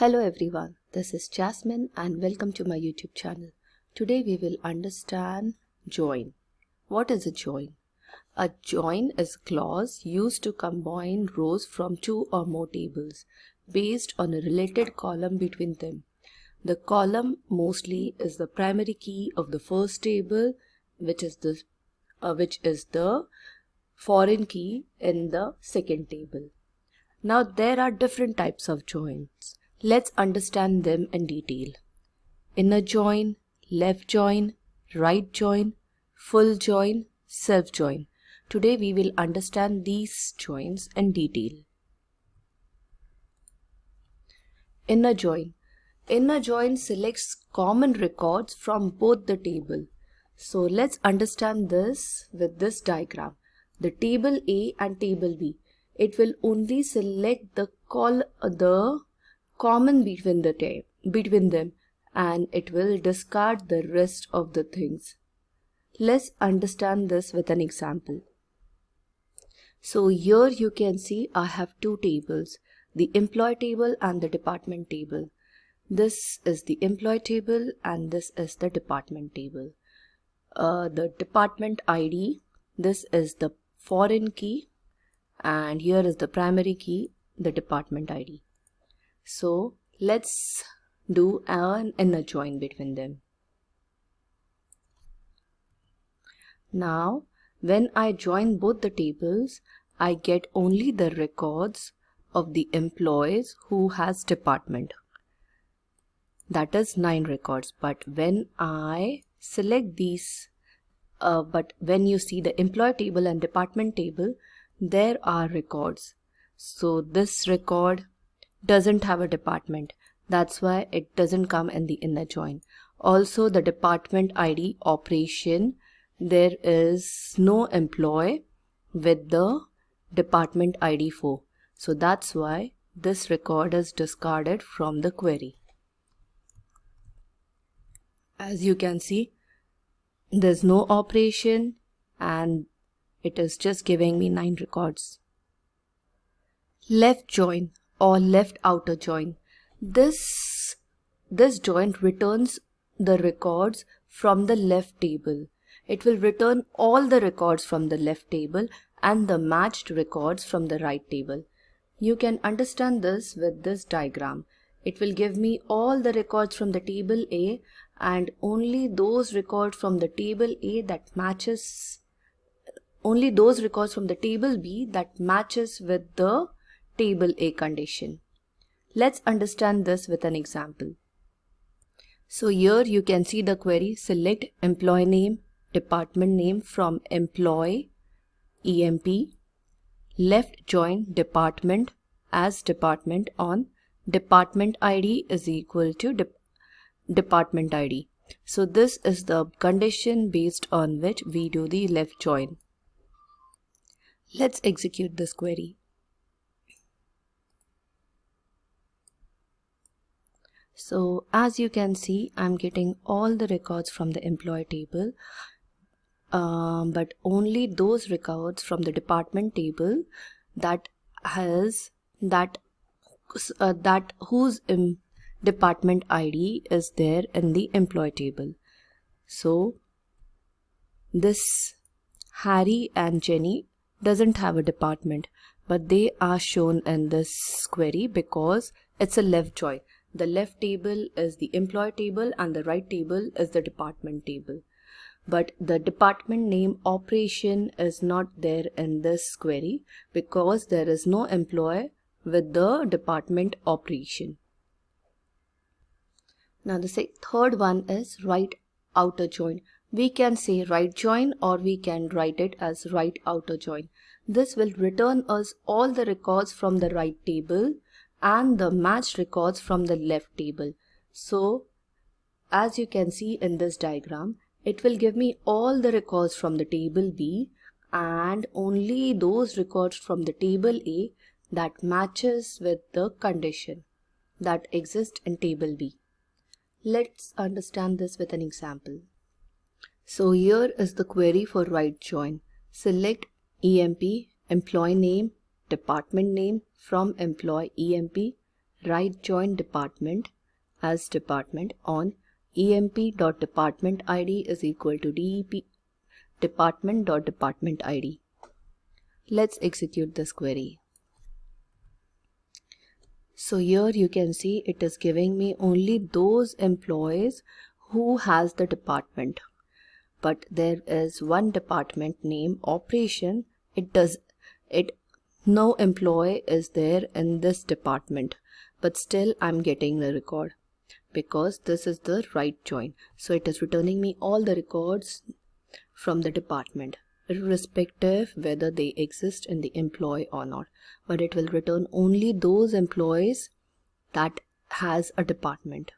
Hello everyone, this is Jasmine and welcome to my YouTube channel. Today we will understand join. What is a join? A join is a clause used to combine rows from two or more tables based on a related column between them. The column mostly is the primary key of the first table, which is the foreign key in the second table. Now there are different types of joins. Let's understand them in detail. Inner join, left join, right join, full join, self join. Today we will understand these joins in detail. Inner join. Inner join selects common records from both the table. So let's understand this with this diagram. The table A and table B. It will only select the common between them, and it will discard the rest of the things. Let's understand this with an example. So here you can see I have two tables, the employee table and the department table. This is the employee table and this is the department table. The department ID, this is the foreign key, and here is the primary key, the department ID. So let's do an inner join between them. Now when I join both the tables, I get only the records of the employees who has department. That is 9 records. But when I select these, when you see the employee table and department table, there are records. So this record doesn't have a department. That's why it doesn't come in the inner join. Also the department ID operation, there is no employee with the department ID 4. So that's why this record is discarded from the query. As you can see, there's no operation and it is just giving me 9 records. Left join or left outer join. This join returns the records from the left table. It will return all the records from the left table and the matched records from the right table. You can understand this with this diagram. It will give me all the records from the table A and only those records from the table A that matches, only those records from the table B that matches with the table A condition. Let's understand this with an example. So here you can see the query, select employee name, department name from employee EMP, left join department as department on department ID is equal to department ID. So this is the condition based on which we do the left join. Let's execute this query. So as you can see, I'm getting all the records from the employee table, but only those records from the department table that whose department ID is there in the employee table. So this Harry and Jenny doesn't have a department, but they are shown in this query because it's a left join. The left table is the employee table and the right table is the department table. But the department name operation is not there in this query because there is no employee with the department operation. Now the third one is right outer join. We can say right join or we can write it as right outer join. This will return us all the records from the right table and the matched records from the left table. So as you can see in this diagram, it will give me all the records from the table B and only those records from the table A that matches with the condition that exists in table B. Let's understand this with an example. So here is the query for right join. Select EMP, employee name, department name from employee EMP, right join department as department on emp.department id is equal to dep department.department id. Let's execute this query. So here you can see it is giving me only those employees who has the department, but there is one department name operation. No employee is there in this department, but still I'm getting the record because this is the right join. So it is returning me all the records from the department, irrespective whether they exist in the employee or not, but it will return only those employees that has a department.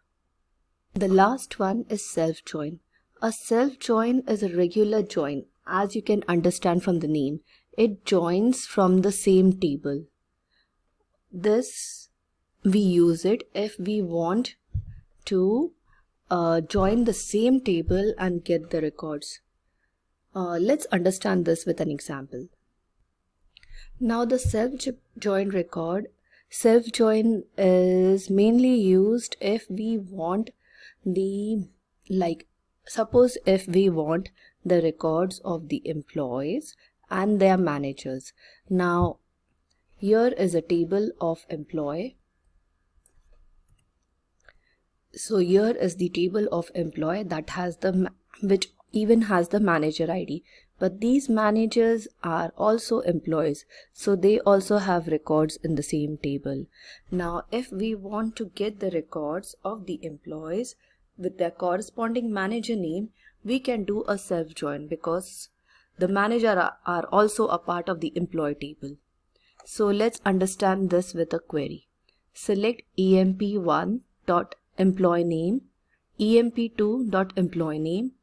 The last one is self join. A self join is a regular join. As you can understand from the name, it joins from the same table. This we use it if we want to join the same table and get the records. Let's understand this with an example. Now the self-join record, self-join is mainly used if we want suppose if we want the records of the employees and their managers. Now here is a table of employee. So here is the table of employee that has which even has the manager ID, but these managers are also employees, so they also have records in the same table. Now if we want to get the records of the employees with their corresponding manager name, we can do a self join because the manager are also a part of the employee table. So let's understand this with a query. Select emp1.employee name, emp2.employee name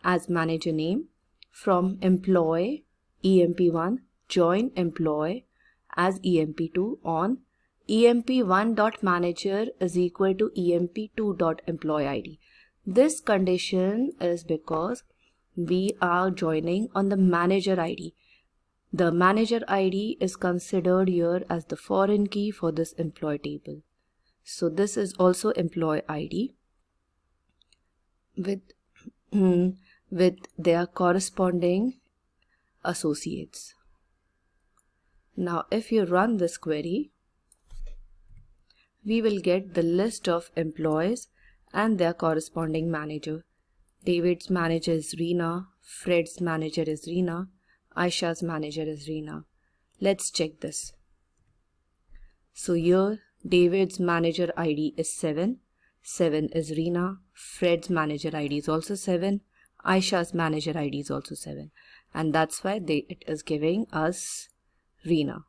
as manager name. From employee emp1 join employee as emp2 on emp1.manager is equal to emp2.employee id. This condition is because we are joining on the manager id. The manager id is considered here as the foreign key for this employee table. So this is also employee id with their corresponding associates. Now if you run this query, we will get the list of employees and their corresponding manager. David's manager is Reena, Fred's manager is Reena, Aisha's manager is Reena. Let's check this. So here David's manager ID is 7. 7 is Reena. Fred's manager ID is also 7. Aisha's manager ID is also 7. And that's why it is giving us Reena.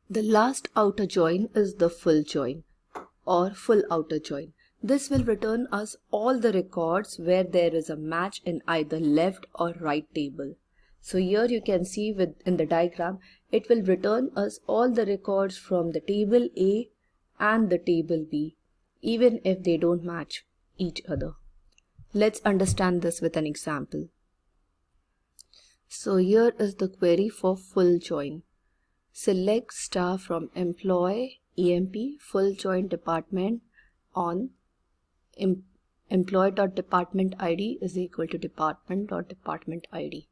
The last outer join is the full join or full outer join. This will return us all the records where there is a match in either left or right table. So here you can see in the diagram, it will return us all the records from the table A and the table B, even if they don't match each other. Let's understand this with an example. So here is the query for full join. Select star from employee emp full join department on employee.department id is equal to department.department id.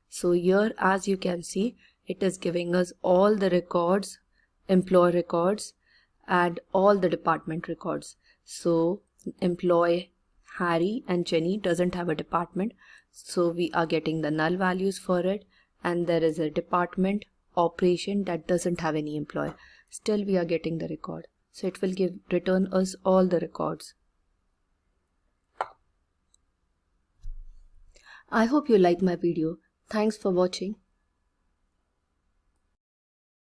So here as you can see, it is giving us all the records, employee records and all the department records. So employee Harry and Jenny doesn't have a department, so we are getting the null values for it, and there is a department operation that doesn't have any employee. Still we are getting the record. So it will return us all the records. I hope you like my video. Thanks for watching.